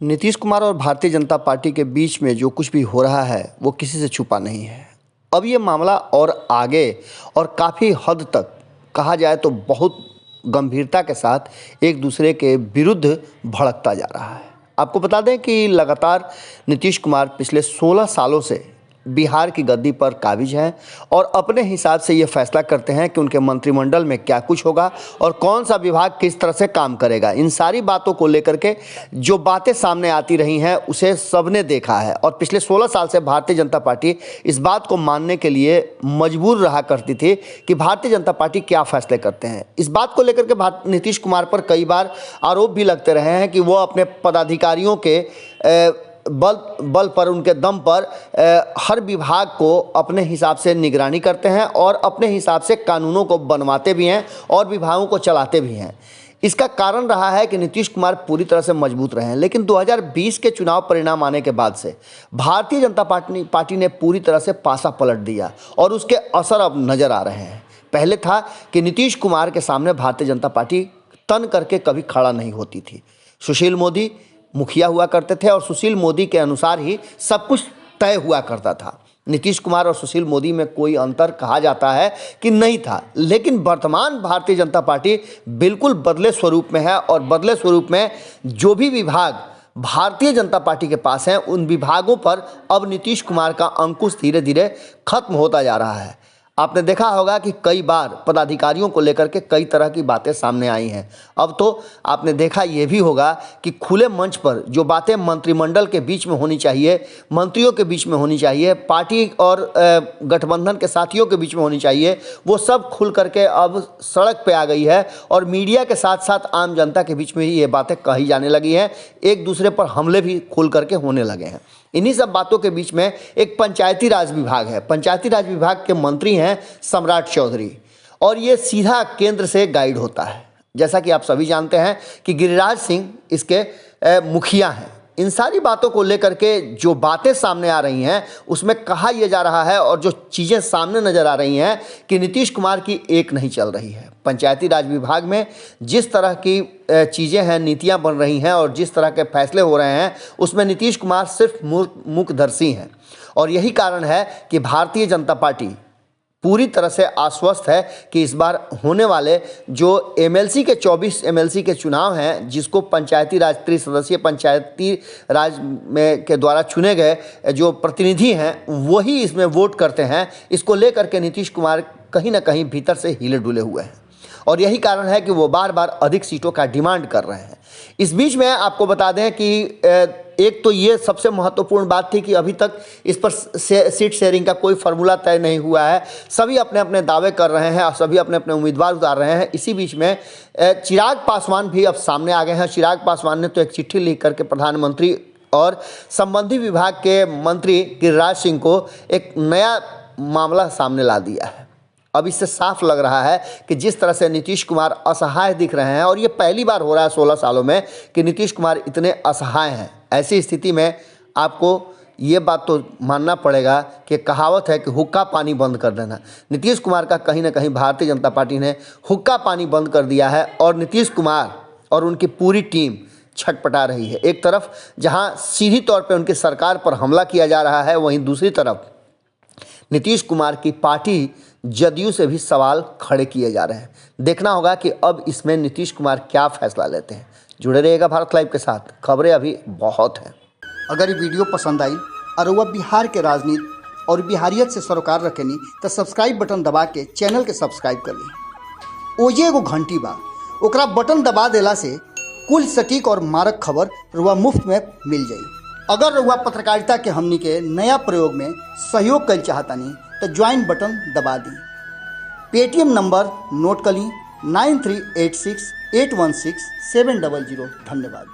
नीतीश कुमार और भारतीय जनता पार्टी के बीच में जो कुछ भी हो रहा है वो किसी से छुपा नहीं है। अब ये मामला और आगे और काफ़ी हद तक कहा जाए तो बहुत गंभीरता के साथ एक दूसरे के विरुद्ध भड़कता जा रहा है। आपको बता दें कि लगातार नीतीश कुमार पिछले 16 सालों से बिहार की गद्दी पर काबिज हैं और अपने हिसाब से ये फैसला करते हैं कि उनके मंत्रिमंडल में क्या कुछ होगा और कौन सा विभाग किस तरह से काम करेगा। इन सारी बातों को लेकर के जो बातें सामने आती रही हैं उसे सबने देखा है और पिछले 16 साल से भारतीय जनता पार्टी इस बात को मानने के लिए मजबूर रहा करती थी कि भारतीय जनता पार्टी क्या फैसले करते हैं। इस बात को लेकर के नीतीश कुमार पर कई बार आरोप भी लगते रहे हैं कि वो अपने पदाधिकारियों के बल पर, उनके दम पर हर विभाग को अपने हिसाब से निगरानी करते हैं और अपने हिसाब से कानूनों को बनवाते भी हैं और विभागों को चलाते भी हैं। इसका कारण रहा है कि नीतीश कुमार पूरी तरह से मजबूत रहे हैं, लेकिन 2020 के चुनाव परिणाम आने के बाद से भारतीय जनता पार्टी ने पूरी तरह से पासा पलट दिया और उसके असर अब नज़र आ रहे हैं। पहले था कि नीतीश कुमार के सामने भारतीय जनता पार्टी तन करके कभी खड़ा नहीं होती थी। सुशील मोदी मुखिया हुआ करते थे और सुशील मोदी के अनुसार ही सब कुछ तय हुआ करता था। नीतीश कुमार और सुशील मोदी में कोई अंतर कहा जाता है कि नहीं था, लेकिन वर्तमान भारतीय जनता पार्टी बिल्कुल बदले स्वरूप में है और बदले स्वरूप में जो भी विभाग भारतीय जनता पार्टी के पास हैं उन विभागों पर अब नीतीश कुमार का अंकुश धीरे धीरे खत्म होता जा रहा है। आपने देखा होगा कि कई बार पदाधिकारियों को लेकर के कई तरह की बातें सामने आई हैं। अब तो आपने देखा ये भी होगा कि खुले मंच पर जो बातें मंत्रिमंडल के बीच में होनी चाहिए, मंत्रियों के बीच में होनी चाहिए, पार्टी और गठबंधन के साथियों के बीच में होनी चाहिए, वो सब खुल करके अब सड़क पे आ गई है और मीडिया के साथ साथ आम जनता के बीच में ये बातें कही जाने लगी हैं। एक दूसरे पर हमले भी खुल करके होने लगे हैं। इन्हीं सब बातों के बीच में एक पंचायती राज विभाग है। पंचायती राज विभाग के मंत्री हैं सम्राट चौधरी और ये सीधा केंद्र से गाइड होता है। जैसा कि आप सभी जानते हैं कि गिरिराज सिंह इसके मुखिया हैं। इन सारी बातों को लेकर के जो बातें सामने आ रही हैं उसमें कहा यह जा रहा है और जो चीज़ें सामने नज़र आ रही हैं कि नीतीश कुमार की एक नहीं चल रही है। पंचायती राज विभाग में जिस तरह की चीज़ें हैं, नीतियां बन रही हैं और जिस तरह के फैसले हो रहे हैं उसमें नीतीश कुमार सिर्फ मुखदर्शी हैं और यही कारण है कि भारतीय जनता पार्टी पूरी तरह से आश्वस्त है कि इस बार होने वाले जो एमएलसी के 24 एमएलसी के चुनाव हैं, जिसको पंचायती राज त्रिसदस्यीय पंचायती राज में के द्वारा चुने गए जो प्रतिनिधि हैं वही इसमें वोट करते हैं। इसको लेकर के नीतीश कुमार कहीं ना कहीं भीतर से हिले डुले हुए हैं और यही कारण है कि वो बार बार अधिक सीटों का डिमांड कर रहे हैं। इस बीच में आपको बता दें कि एक तो ये सबसे महत्वपूर्ण बात थी कि अभी तक इस पर सीट शेयरिंग का कोई फार्मूला तय नहीं हुआ है। सभी अपने अपने दावे कर रहे हैं और सभी अपने अपने उम्मीदवार उतार रहे हैं। इसी बीच में चिराग पासवान भी अब सामने आ गए हैं। चिराग पासवान ने तो एक चिट्ठी लिख करके प्रधानमंत्री और संबंधित विभाग के मंत्री गिरिराज सिंह को एक नया मामला सामने ला दिया है। अब इससे साफ लग रहा है कि जिस तरह से नीतीश कुमार असहाय दिख रहे हैं और ये पहली बार हो रहा है 16 सालों में कि नीतीश कुमार इतने असहाय हैं। ऐसी स्थिति में आपको ये बात तो मानना पड़ेगा कि कहावत है कि हुक्का पानी बंद कर देना। नीतीश कुमार का कहीं ना कहीं भारतीय जनता पार्टी ने हुक्का पानी बंद कर दिया है और नीतीश कुमार और उनकी पूरी टीम छटपटा रही है। एक तरफ जहां सीधी तौर पर उनकी सरकार पर हमला किया जा रहा है, वहीं दूसरी तरफ नीतीश कुमार की पार्टी जदयू से भी सवाल खड़े किए जा रहे हैं। देखना होगा कि अब इसमें नीतीश कुमार क्या फैसला लेते हैं। जुड़े रहिएगा भारत लाइव के साथ, खबरें अभी बहुत हैं। अगर ये वीडियो पसंद आई और वह बिहार के राजनीति और बिहारियत से सरोकार रखेनी तो सब्सक्राइब बटन दबा के चैनल के सब्सक्राइब कर ली। ओजे एगो घंटी बा, ओकरा बटन दबा देला से कुल सटीक और मारक खबर रुआ मुफ्त में मिल जाई। अगर रुआ पत्रकारिता के हमनी के नया प्रयोग में सहयोग कर चाहतानी तो ज्वाइन बटन दबा दी। पेटीएम नंबर नोट कर ली 9386816700। धन्यवाद।